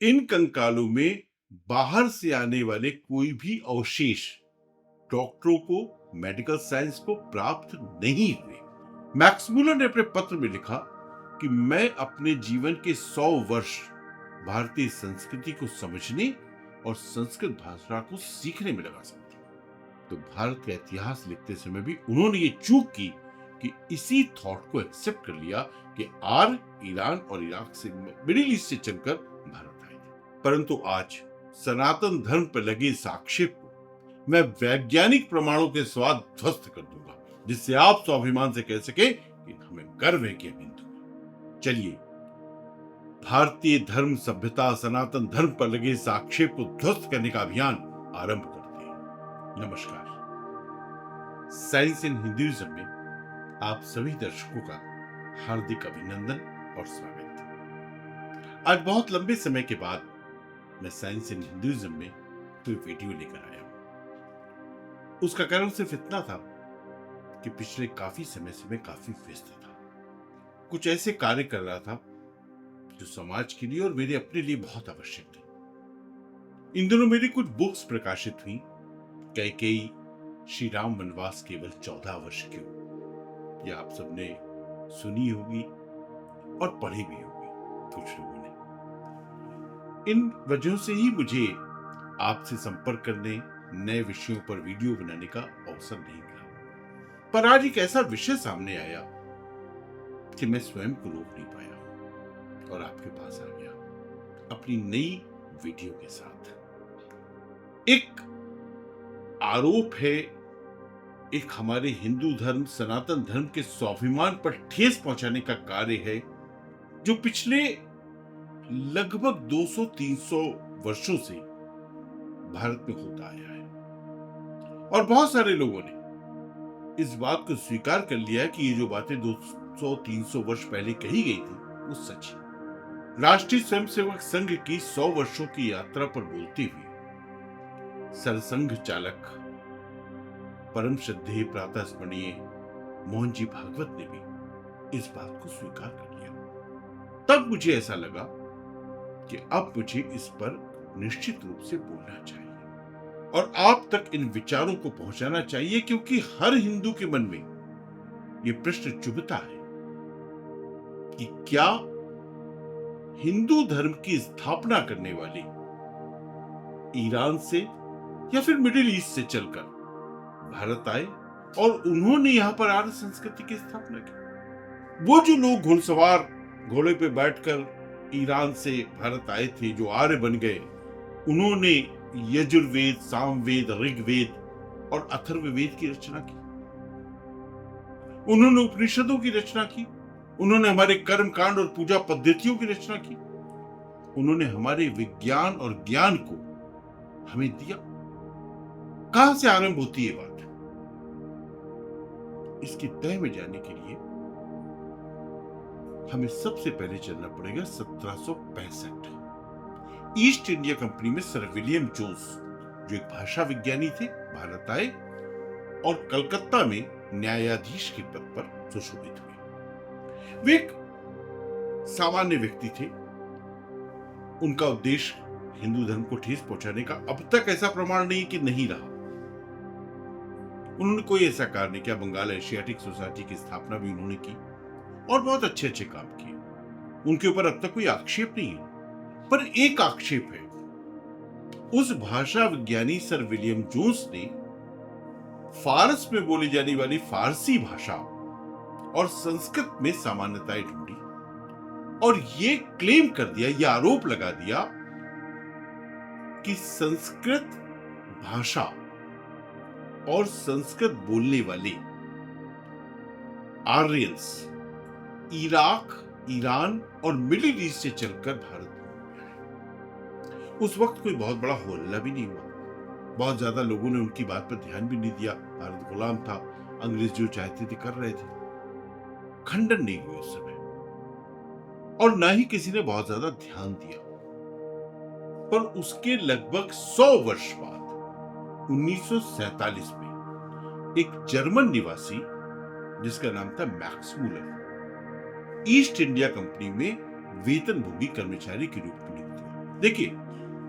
इन कंकालों में बाहर से आने वाले कोई भी अवशेष डॉक्टरों को, मेडिकल साइंस को प्राप्त नहीं हुए। मैक्स मुलर ने अपने पत्र में लिखा कि मैं अपने जीवन के 100 वर्ष भारतीय संस्कृति को समझने और संस्कृत भाषा को सीखने में लगा सकता हूं। तो भारत का इतिहास लिखते समय भी उन्होंने ये चूक की कि इसी थॉट को एक्सेप्ट कर लिया कि आर्य ईरान और इराक से, मिडिल ईस्ट से चलकर भारत आए थे। परंतु आज सनातन धर्म पर लगे इस आक्षेप को मैं वैज्ञानिक प्रमाणों के साथ ध्वस्त कर दूंगा, जिससे आप स्वाभिमान से कह सके कि हमें गर्व है कि हम हिंदू हैं। चलिए भारतीय धर्म सभ्यता सनातन धर्म पर लगे इस आक्षेप को ध्वस्त करने का अभियान आरंभ करते हैं। नमस्कार। साइंस इन हिंदुइज्म में आप सभी दर्शकों का हार्दिक अभिनंदन और स्वागत। आज बहुत लंबे समय के बाद मैं साइंस इन हिंदुइज्म में कोई वीडियो लेकर आया हूं। उसका कारण सिर्फ इतना था कि पिछले काफी समय से मैं काफी व्यस्त था, कुछ ऐसे कार्य कर रहा था जो समाज के लिए और मेरे अपने लिए बहुत आवश्यक थे। इन दिनों मेरी कुछ बुक्स प्रकाशित हुई। कैकेयी श्री राम वनवास केवल 14 वर्ष क्यों, यह आप सबने सुनी होगी और पढ़ी भी होगी कुछ लोगों ने। इन वजहों से ही मुझे आपसे संपर्क करने, नए विषयों पर वीडियो बनाने का अवसर नहीं मिला। पर आज एक ऐसा विषय सामने आया कि मैं स्वयं को रोक नहीं पाया और आपके पास आ गया अपनी नई वीडियो के साथ। एक आरोप है, एक हमारे हिंदू धर्म सनातन धर्म के स्वाभिमान पर ठेस पहुंचाने का कार्य है, जो पिछले लगभग 200-300 वर्षों से भारत में होता आया है। और बहुत सारे लोगों ने इस बात को स्वीकार कर लिया कि ये जो बातें 200-300 वर्ष पहले कही गई थी वो सच है। राष्ट्रीय स्वयंसेवक संघ की 100 वर्षों की यात्रा पर बोलते हुए सरसंघ चालक परम श्रद्धेय प्रातः स्मरणीय मोहन जी भागवत ने भी इस बात को स्वीकार कर लिया। तब मुझे ऐसा लगा कि अब मुझे इस पर निश्चित रूप से बोलना चाहिए और आप तक इन विचारों को पहुंचाना चाहिए, क्योंकि हर हिंदू के मन में यह प्रश्न चुभता है कि क्या हिंदू धर्म की स्थापना करने वाले ईरान से या फिर मिडिल ईस्ट से चलकर भारत आए और उन्होंने यहां पर आर्य संस्कृति की स्थापना की। वो जो लोग घुड़सवार घोड़े पे बैठकर ईरान से भारत आए थे, जो आर्य बन गए, उन्होंने यजुर्वेद, सामवेद, ऋग्वेद और अथर्ववेद की रचना की। उन्होंने उपनिषदों की रचना की। उन्होंने हमारे कर्म कांड और पूजा पद्धतियों की रचना की। उन्होंने हमारे विज्ञान और ज्ञान को हमें दिया। कहां से आरंभ होती है बात? इसकी तह में जाने के लिए हमें सबसे पहले चलना पड़ेगा 1765। ईस्ट इंडिया कंपनी में सर विलियम जोन्स, जो एक भाषा विज्ञानी थे, भारत आए और कलकत्ता में न्यायाधीश के पद पर सुशोभित हुए। वे एक सामान्य व्यक्ति थे। उनका उद्देश्य हिंदू धर्म को ठेस पहुंचाने का अब तक ऐसा प्रमाण नहीं कि नहीं रहा। उन्होंने कोई ऐसा कार्य नहीं किया। बंगाल एशियाटिक सोसाइटी की स्थापना भी उन्होंने की और बहुत अच्छे अच्छे काम किए। उनके ऊपर अब तक कोई आक्षेप नहीं है। पर एक आक्षेप है, उस भाषा विज्ञानी सर विलियम जोन्स ने फारस में बोली जाने वाली फारसी भाषा और संस्कृत में समानताएं ढूंढी और ये क्लेम कर दिया, ये आरोप लगा दिया कि संस्कृत भाषा और संस्कृत बोलने वाले आर्यंस इराक, ईरान और मिडिल ईस्ट से चलकर भारत में आए। उस वक्त कोई बहुत बड़ा हल्ला भी नहीं हुआ। बहुत ज्यादा लोगों ने उनकी बात पर ध्यान भी नहीं दिया। भारत गुलाम था, अंग्रेज जो चाहते थे कर रहे थे। खंडन नहीं हुए उस समय और ना ही किसी ने बहुत ज्यादा ध्यान दिया। पर उसके लगभग 100 वर्ष बाद 1947 में एक जर्मन निवासी जिसका नाम था Max Muller east India company में वेतनभोगी कर्मचारी के रूप में नियुक्त हुआ। देखिए,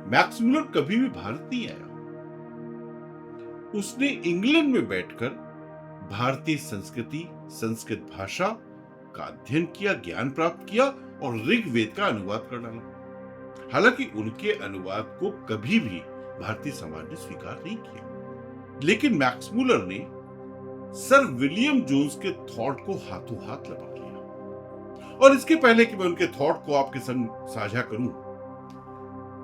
मैक्स मुलर कभी भी भारत नहीं आया। उसने इंग्लैंड में बैठकर भारतीय संस्कृति, संस्कृत भाषा का अध्ययन किया, ज्ञान प्राप्त किया और ऋग्वेद का अनुवाद कर डाला। हालांकि उनके अनुवाद को कभी भी भारतीय समाज ने स्वीकार नहीं किया, लेकिन मैक्स मुलर ने सर विलियम जोन्स के थॉट को हाथों हाथ लपक लिया। और इसके पहले कि मैं उनके थॉट को आपके संग साझा करूं,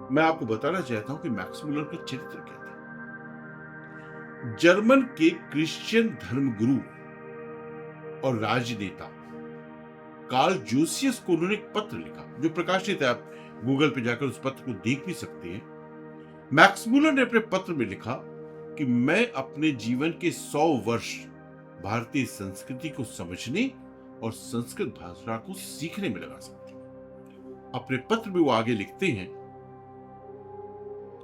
मैं आपको बताना चाहता हूं कि मैक्स मुलर का चरित्र क्या था। जर्मन के क्रिश्चियन धर्मगुरु और राजनेता कार्ल जोसियस को उन्होंने एक पत्र लिखा जो प्रकाशित है। आप गूगल पे जाकर उस पत्र को देख भी सकते हैं। मैक्स मुलर ने अपने पत्र में लिखा कि मैं अपने जीवन के 100 वर्ष भारतीय संस्कृति को समझने और संस्कृत भाषा को सीखने में लगा सकते हैं। अपने पत्र में वो आगे लिखते हैं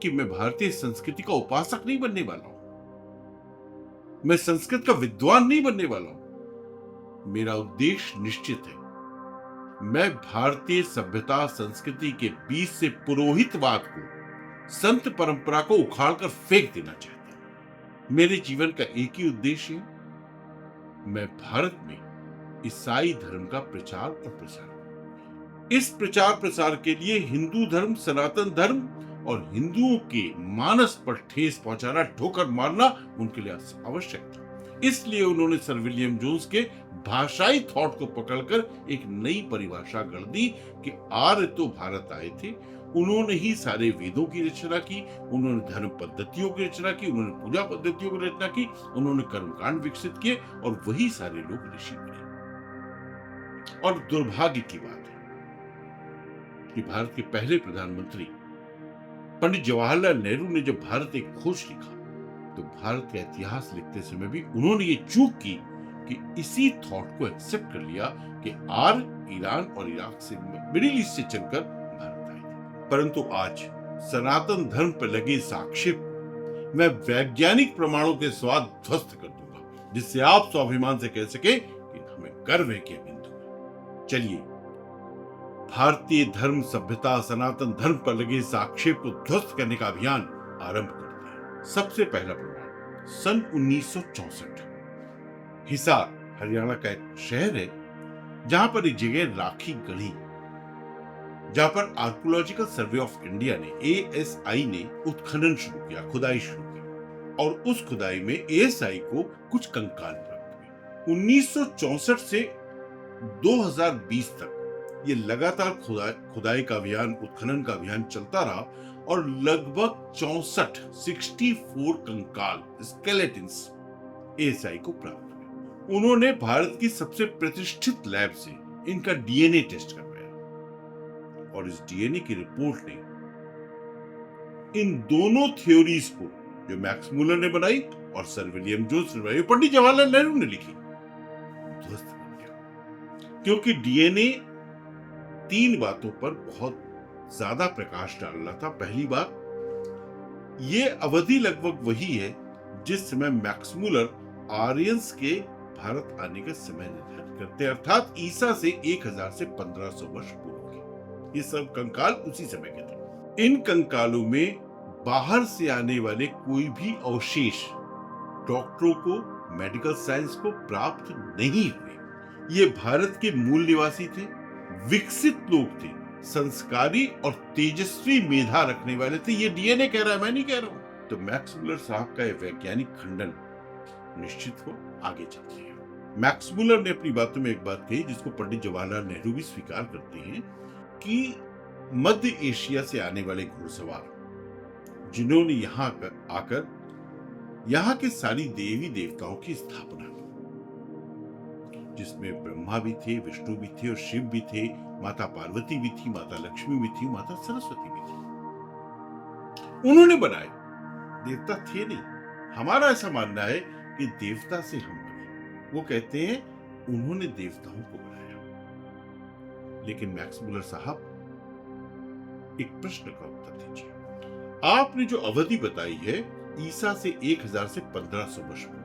कि मैं भारतीय संस्कृति का उपासक नहीं बनने वाला हूं, मैं संस्कृत का विद्वान नहीं बनने वाला हूं। मेरा उद्देश्य निश्चित है। मैं भारतीय सभ्यता संस्कृति के बीच से पुरोहितवाद को, संत परंपरा को उखाड़कर फेंक देना चाहता हूं। मेरे जीवन का एक ही उद्देश्य है, मैं भारत में ईसाई धर्म का प्रचार और प्रसार करूं। इस प्रचार प्रसार के लिए हिंदू धर्म, सनातन धर्म और हिंदुओं के मानस पर ठेस पहुंचाना, ठोकर मारना उनके लिए आवश्यक था। इसलिए उन्होंने सर विलियम जोन्स के भाषाई थॉट को पकड़कर एक नई परिभाषा गढ़ दी कि आर्य तो भारत आए थे, उन्होंने ही सारे वेदों की रचना की, उन्होंने धर्म पद्धतियों की रचना की, उन्होंने पूजा पद्धतियों की रचना की, उन्होंने कर्मकांड विकसित किए और वही सारे लोग ऋषि बने। और दुर्भाग्य की बात है कि भारत के पहले प्रधानमंत्री पंडित जवाहरलाल नेहरू ने जब भारत एक खोज लिखा तो भारत का इतिहास लिखते समय भी उन्होंने ये चूक की कि इसी थॉट को एक्सेप्ट कर लिया कि आर्य ईरान और इराक से, मिडिल ईस्ट से चलकर भारत आए थे। परंतु आज सनातन धर्म पर लगे इस आक्षेप मैं वैज्ञानिक प्रमाणों के साथ ध्वस्त कर दूंगा, जिससे आप स्वाभिमान से कह सके कि हमें गर्व है कि हम हिंदू हैं। चलिए भारतीय धर्म, सभ्यता, सनातन धर्म पर लगे इस आक्षेप को ध्वस्त करने का अभियान आरंभ करते हैं। सबसे पहला प्रमाण सन 1964 हिसार, हरियाणा का एक शहर है जहां पर एक जगह राखी गढ़ी, जहां पर आर्कियोलॉजिकल सर्वे ऑफ इंडिया ने, ASI ने उत्खनन शुरू किया, खुदाई शुरू की और उस खुदाई में ASI को कुछ कंकाल प्राप्त हुए। 1964 से 2020 तक ये लगातार खुदाई का अभियान, उत्खनन का अभियान चलता रहा और लगभग 64 कंकाल, स्केलेटन्स ASI को प्राप्त हुए। उन्होंने भारत की सबसे प्रतिष्ठित लैब से इनका DNA टेस्ट करवाया और इस DNA की रिपोर्ट ने इन दोनों थ्योरीज को, जो मैक्स मुलर ने बनाई और सर विलियम जोन्स ने बनाई, पंडित जवाहरलाल नेहरू ने लिखी, ध्वस्त कर दिया। क्योंकि DNA 3 बातों पर बहुत ज्यादा प्रकाश डाल रहा था। पहली बात, ये अवधि लगभग वही है जिस समय मैक्स मुलर आर्यंस के भारत आने का समय निर्धारित करते, अर्थात ईसा से 1000 से 1500 वर्ष पूर्व के। ये सब कंकाल उसी समय के थे। इन कंकालों में बाहर से आने वाले कोई भी अवशेष डॉक्टरों को, मेडिकल साइंस को प्राप्त नहीं हुए। ये भारत के मूल निवासी थे, विकसित लोग थे, संस्कारी और तेजस्वी मेधा रखने वाले थे। ये DNA कह रहा है, मैं नहीं कह रहा हूं। तो मैक्स मुलर साहब का यह वैज्ञानिक खंडन निश्चित हो आगे चलते हैं। मैक्स मुलर ने अपनी बातों में एक बात कही जिसको पंडित जवाहरलाल नेहरू भी स्वीकार करते हैं कि मध्य एशिया से आने वाले घुड़सवार जिन्होंने यहां आकर यहां के सारी देवी देवताओं की स्थापना की, जिसमें ब्रह्मा भी थे, विष्णु भी थे और शिव भी थे, माता पार्वती भी थी, माता लक्ष्मी भी थी, माता सरस्वती भी थी। उन्होंने बनाए, देवता थे नहीं। हमारा ऐसा मानना है कि देवता से हम बने। वो कहते हैं उन्होंने देवताओं को बनाया। लेकिन मैक्स मुलर साहब, एक प्रश्न का उत्तर दीजिए। आपने जो अवधि बताई है ईसा से 1000 से 1500 वर्ष पूर्व,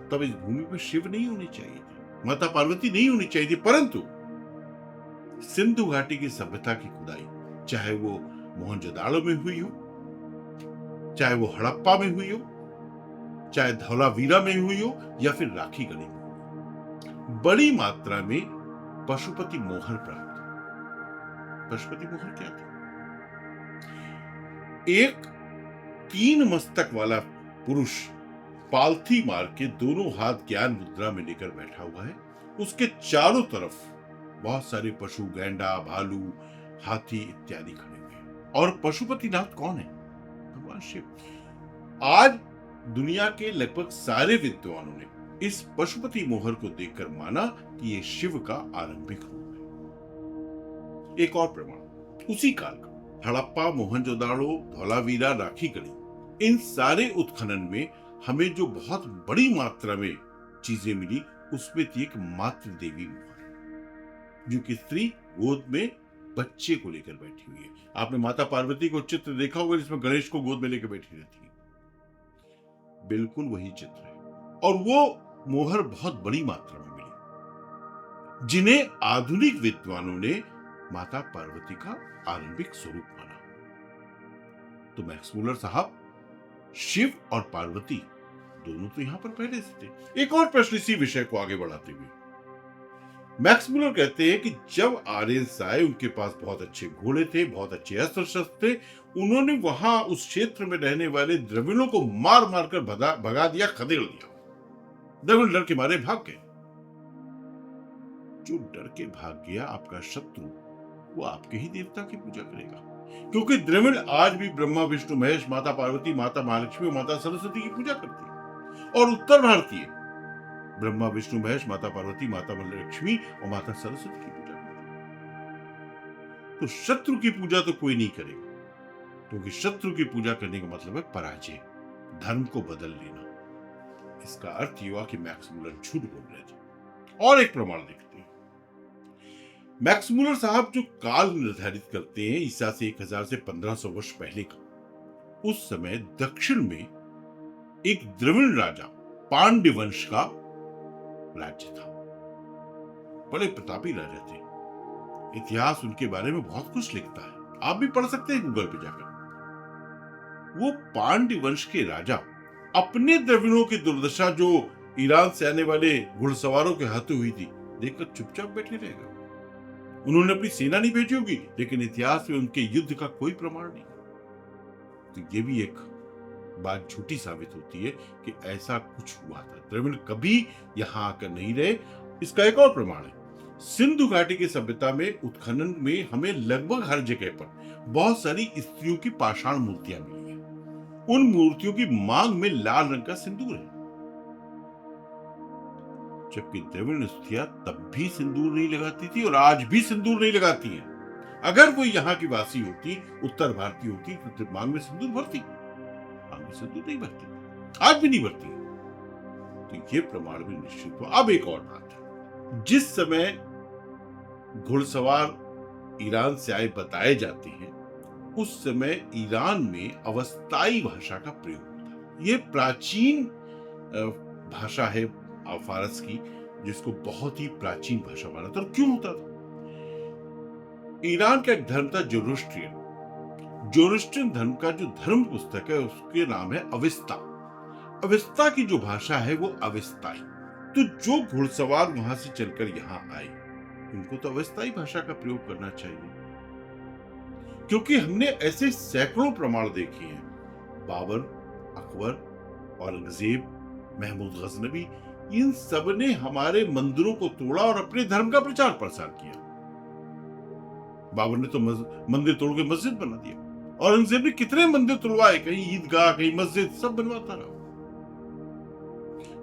तब इस भूमि पर शिव नहीं होनी चाहिए थे, माता पार्वती नहीं होनी चाहिए थी, परंतु सिंधु घाटी की सभ्यता की खुदाई चाहे वो मोहनजोदाड़ो में हुई हो, चाहे वो हड़प्पा में हुई हो, चाहे धौलावीरा में हुई हो, या फिर राखी गढ़ी में। बड़ी मात्रा में पशुपति मोहर प्राप्त। पशुपति मोहर क्या था? एक 3 मस्तक वाला पुरुष पालथी मार के दोनों हाथ ज्ञान मुद्रा में लेकर बैठा हुआ है। उसके चारों तरफ बहुत सारे पशु, गैंडा, भालू, हाथी इत्यादि खड़े हुए हैं। और पशुपतिनाथ कौन है? भगवान शिव। आज दुनिया के लगभग सारे विद्वानों ने इस पशुपति मोहर को देखकर माना कि यह शिव का आरंभिक रूप है। एक और प्रमाण उसी काल का हड़प्पा, मोहनजोदाड़ो, धौलावीरा, राखी गढ़ी, इन सारे उत्खनन में हमें जो बहुत बड़ी मात्रा में चीजें मिली, उसमें थी एक मातृ देवी मोहर, जो कि स्त्री गोद में बच्चे को लेकर बैठी हुई है। आपने माता पार्वती को चित्र देखा होगा जिसमें गणेश को गोद में लेकर बैठी रहती है, बिल्कुल वही चित्र है। और वो मोहर बहुत बड़ी मात्रा में मिली, जिन्हें आधुनिक विद्वानों ने माता पार्वती का आरंभिक स्वरूप माना। तो मैक्स मुलर साहब, शिव और पार्वती दोनों तो यहां पर पहले से थे। एक और प्रश्न इसी विषय को आगे बढ़ाते हुए मैक्स मुलर कहते हैं कि जब आर्यंस आए, उनके पास बहुत अच्छे घोड़े थे, बहुत अच्छे अस्त्र शस्त्र थे। उन्होंने वहां उस क्षेत्र में रहने वाले द्रविड़ों को मार मार कर भगा दिया, खदेड़ दिया। द्रविड़ डर के मारे भाग गए। जो डर के भाग गया आपका शत्रु, वो आपके ही देवता की पूजा करेगा, क्योंकि द्रविड़ आज भी ब्रह्मा, विष्णु, महेश, माता पार्वती, माता महालक्ष्मी और माता सरस्वती की पूजा करती है। और उत्तर भारतीय ब्रह्मा, विष्णु, महेश, माता पार्वती, माता महालक्ष्मी और माता सरस्वती की पूजा करती है। तो शत्रु की पूजा तो कोई नहीं करेगा, क्योंकि शत्रु की पूजा करने का मतलब है पराजय, धर्म को बदल लेना। इसका अर्थ ये हुआ कि मैक्स मुलर झूठ बोल रहे थे। और एक प्रमाण देखते हैं। मैक्स मुलर साहब जो काल निर्धारित करते हैं ईसा से 1000 से 1500 वर्ष पहले का, उस समय दक्षिण में एक द्रविड़ राजा पांड्य वंश का राज्य था। बड़े प्रतापी राजा थे। इतिहास उनके बारे में बहुत कुछ लिखता है, आप भी पढ़ सकते हैं गूगल पे जाकर। वो पांड्य वंश के राजा अपने द्रविड़ों की दुर्दशा, जो ईरान से आने वाले घुड़सवारों के हाथों हुई थी, देखकर चुपचाप बैठे रहेगा। उन्होंने अपनी सेना नहीं भेजी होगी, लेकिन इतिहास में उनके युद्ध का कोई प्रमाण नहीं। तो ये भी एक बात झूठी साबित होती है कि ऐसा कुछ हुआ था। द्रविड़ कभी यहां आकर नहीं रहे। इसका एक और प्रमाण है, सिंधु घाटी की सभ्यता में उत्खनन में हमें लगभग हर जगह पर बहुत सारी स्त्रियों की पाषाण मूर्तियां मिली हैं। उन मूर्तियों की मांग में लाल रंग का सिंदूर है, जबकि द्रविड़ स्त्रियां तब भी सिंदूर नहीं लगाती थी और आज भी सिंदूर नहीं लगाती हैं। अगर वो यहाँ की वासी होती, उत्तर भारतीय होती, तो मांग में सिंदूर भरती। मांग में सिंदूर नहीं भरती, आज भी नहीं भरती। तो ये प्रमाण भी निश्चित हुआ। अब एक और बात है, जिस समय घुड़सवार ईरान से आए बताए जाते हैं, उस समय ईरान में अवस्थाई भाषा का प्रयोग होता है। ये प्राचीन भाषा है फारस की, जिसको बहुत ही प्राचीन भाषा माना था। और क्यों होता था? ईरान का एक धर्म था जोरोस्ट्रियन। जोरोस्ट्रियन धर्म का जो धर्म पुस्तक है उसके नाम है अविस्ता। अविस्ता की जो भाषा है वो अविस्ताई। तो जो घुड़सवार वहां से चलकर यहाँ आए, उनको तो अविस्ताई भाषा का प्रयोग करना चाहिए, क्योंकि हमने ऐसे सैकड़ों प्रमाण देखे हैं। बाबर, अकबर, औरंगजेब, महमूद गजनवी, इन सब ने हमारे मंदिरों को तोड़ा और अपने धर्म का प्रचार प्रसार किया। बाबर ने तो मंदिर तोड़ के मस्जिद बना दिया। औरंगजेब ने कितने मंदिर तोड़वाए, कहीं ईदगाह, कहीं मस्जिद, सब बनवाता रहा।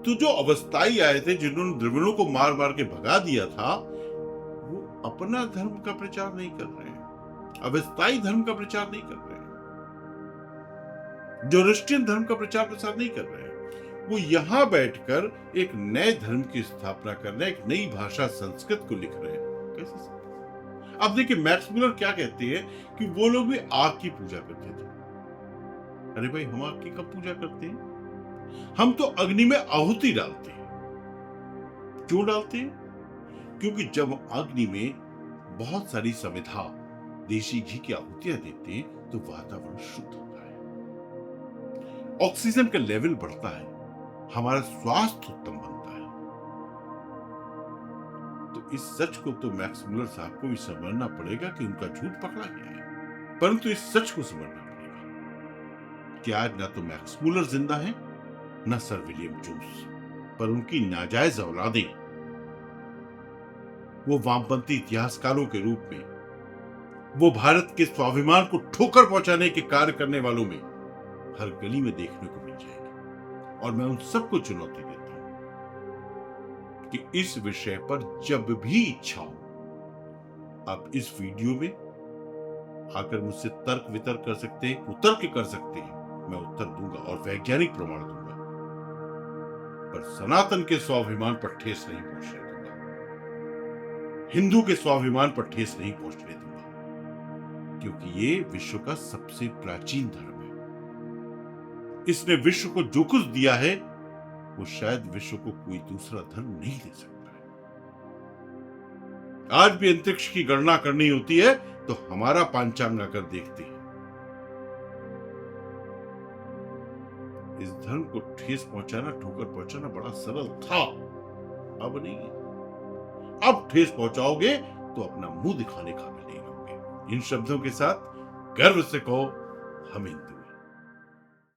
तो जो अवस्थाई आए थे, जिन्होंने द्रविड़ों को मार मार के भगा दिया था, वो अपना धर्म का प्रचार नहीं कर रहे हैं, अवस्थाई धर्म का प्रचार नहीं कर रहे हैं, जोरोस्ट्रियन धर्म का प्रचार प्रसार नहीं कर रहे हैं। वो यहां बैठकर एक नए धर्म की स्थापना कर रहे हैं, एक नई भाषा संस्कृत को लिख रहे हैं। कैसे? अब देखिए, मैक्स मुलर क्या कहते हैं कि वो लोग भी आग की पूजा करते थे। अरे भाई, हम आग की कब पूजा करते हैं? हम तो अग्नि में आहुति डालते हैं। क्यों डालते हैं? क्योंकि जब अग्नि में बहुत सारी समिधा, देसी घी की आहुतियां देते हैं तो वातावरण शुद्ध होता है, ऑक्सीजन का लेवल बढ़ता है, हमारा स्वास्थ्य उत्तम बनता है। तो इस सच को तो मैक्स मुलर साहब को भी समझना पड़ेगा कि उनका झूठ पकड़ा गया है, परंतु इस सच को समझना पड़ेगा कि आज ना तो मैक्स मुलर जिंदा है, ना सर विलियम जोन्स, पर उनकी नाजायज औलादें वो वामपंथी इतिहासकारों के रूप में, वो भारत के स्वाभिमान को ठोकर पहुंचाने के कार्य करने वालों में हर गली में देखने को मिल जाएगी। और मैं उन सबको चुनौती देता हूं कि इस विषय पर जब भी इच्छा हो, आप इस वीडियो में आकर मुझसे तर्क वितर्क कर सकते हैं, कुतर्क कर सकते हैं, मैं उत्तर दूंगा और वैज्ञानिक प्रमाण दूंगा, पर सनातन के स्वाभिमान पर ठेस नहीं पहुंचने दूंगा, हिंदू के स्वाभिमान पर ठेस नहीं पहुंचने दूंगा, क्योंकि ये विश्व का सबसे प्राचीन धर्म है। इसने विश्व को जो कुछ दिया है वो शायद विश्व को कोई दूसरा धर्म नहीं दे सकता है। आज भी अंतरिक्ष की गणना करनी होती है तो हमारा पांचांग आकर देखते हैं। इस धर्म को ठेस पहुंचाना, ठोकर पहुंचाना बड़ा सरल था, अब नहीं है। अब ठेस पहुंचाओगे तो अपना मुंह दिखाने काबिल नहीं रहोगे। इन शब्दों के साथ गर्व से कहो, हम हिंदू।